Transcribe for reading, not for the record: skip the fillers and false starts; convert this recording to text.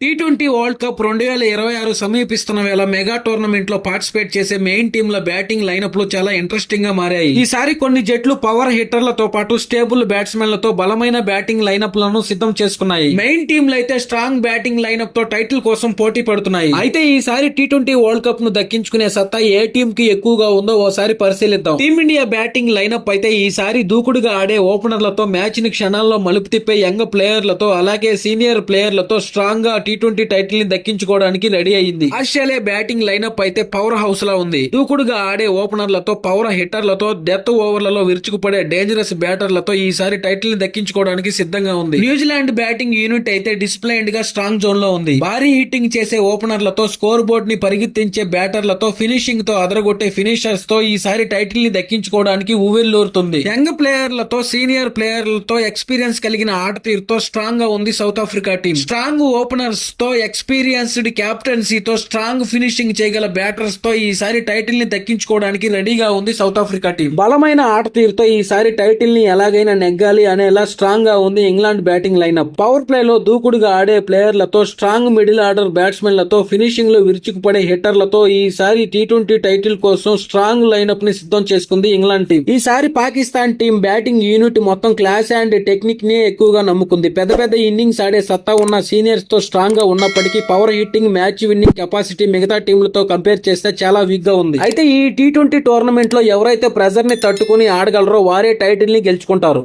T20 world cup 2026 సమీపిస్తున్న వేళ mega tournament లో పార్టిసిపేట్ చేసే మెయిన్ టీంల బ్యాటింగ్ లైనప్ లు చాలా ఇంట్రెస్టింగ్ గా మారాయి. ఈసారి కొన్ని జట్లు పవర్ హిట్టర్లతో పాటు స్టేబుల్ బ్యాట్స్మెన్లతో బలమైన బ్యాటింగ్ లైనప్ లను సిద్ధం చేసుకున్నాయి. మెయిన్ టీంలు అయితే స్ట్రాంగ్ బ్యాటింగ్ లైనప్ తో టైటిల్ కోసం పోటీ పడుతున్నాయి. అయితే ఈసారి టీ20 వరల్డ్ కప్ ను దక్కించుకునే సత్తా ఏ టీం కి ఎక్కువగా ఉందో ఓసారి పరిశీలిద్దాం. టీమిండియా బ్యాటింగ్ లైనప్ అయితే ఈసారి దూకుడుగా ఆడే ఓపెనర్లతో మ్యాచ్ ని క్షణాల్లో మలుపు తిప్పే యంగ్ ప్లేయర్లతో అలాగే సీనియర్ ప్లేయర్లతో స్ట్రాంగ్ గా టీ20 టైటిల్ ని దక్కించుకోవడానికి రెడీ అయింది. ఆస్ట్రేలియా బ్యాటింగ్ లైనప్ అయితే పవర్ హౌస్ లా ఉంది. దూకుడుగా ఆడే ఓపెనర్లతో పవర్ హిట్టర్లతో డెత్ ఓవర్లలో విరుచుకుపడే డేంజరస్ బ్యాటర్లతో ఈసారి టైటిల్ ని దక్కించుకోవడానికి సిద్ధంగా ఉంది. న్యూజిలాండ్ బ్యాటింగ్ యూనిట్ అయితే డిసిప్లైన్డ్ గా స్ట్రాంగ్ జోన్ లో ఉంది. భారీ హిట్టింగ్ చేసే ఓపెనర్లతో స్కోర్ బోర్డ్ ని పరిగెత్తించే బ్యాటర్లతో ఫినిషింగ్ తో అదరగొట్టే ఫినిషర్స్ తో ఈసారి టైటిల్ ని దక్కించుకోవడానికి ఊవెల్లూరుతుంది. యంగ్ ప్లేయర్లతో సీనియర్ ప్లేయర్లతో ఎక్స్పీరియన్స్ కలిగిన ఆట తీరుతో స్ట్రాంగ్ గా ఉంది south Africa team. Strong openers తో ఎక్స్పీరియన్స్డ్ క్యాప్టెన్సీతో స్ట్రాంగ్ ఫినిషింగ్ చేయగల బ్యాటర్స్ తో ఈసారి టైటిల్ ని దక్కించుకోవడానికి రెడీగా ఉంది సౌత్ ఆఫ్రికా టీం. బలమైన ఆట తీరుతో ఈసారి టైటిల్ ని ఎలాగైనా నెగ్గాలి అనేలా స్ట్రాంగ్ గా ఉంది England batting lineup. Power play లో దూకుడుగా ఆడే ప్లేయర్లతో స్ట్రాంగ్ మిడిల్ ఆర్డర్ బ్యాట్స్మెన్లతో ఫినిషింగ్ లో విరుచుకుపడే హిట్టర్లతో ఈసారి టీ20 టైటిల్ కోసం స్ట్రాంగ్ లైనప్ ని సిద్ధం చేసుకుంది ఇంగ్లాండ్ టీం. ఈసారి పాకిస్తాన్ టీం బ్యాటింగ్ యూనిట్ మొత్తం క్లాస్ అండ్ టెక్నిక్ నే ఎక్కువగా నమ్ముకుంది. పెద్ద పెద్ద ఇన్నింగ్స్ ఆడే సత్తా ఉన్న సీనియర్స్ తో స్ట్రాంగ్ గా ఉన్నప్పటికీ power hitting match winning capacity మిగతా టీంలతో కంపేర్ చేస్తే చాలా వీక్ గా ఉంది. అయితే ఈ టీ20 టోర్నమెంట్ లో ఎవరైతే ప్రెజర్ ని తట్టుకుని ఆడగలరో వారే టైటిల్ ని గెలుచుకుంటారు.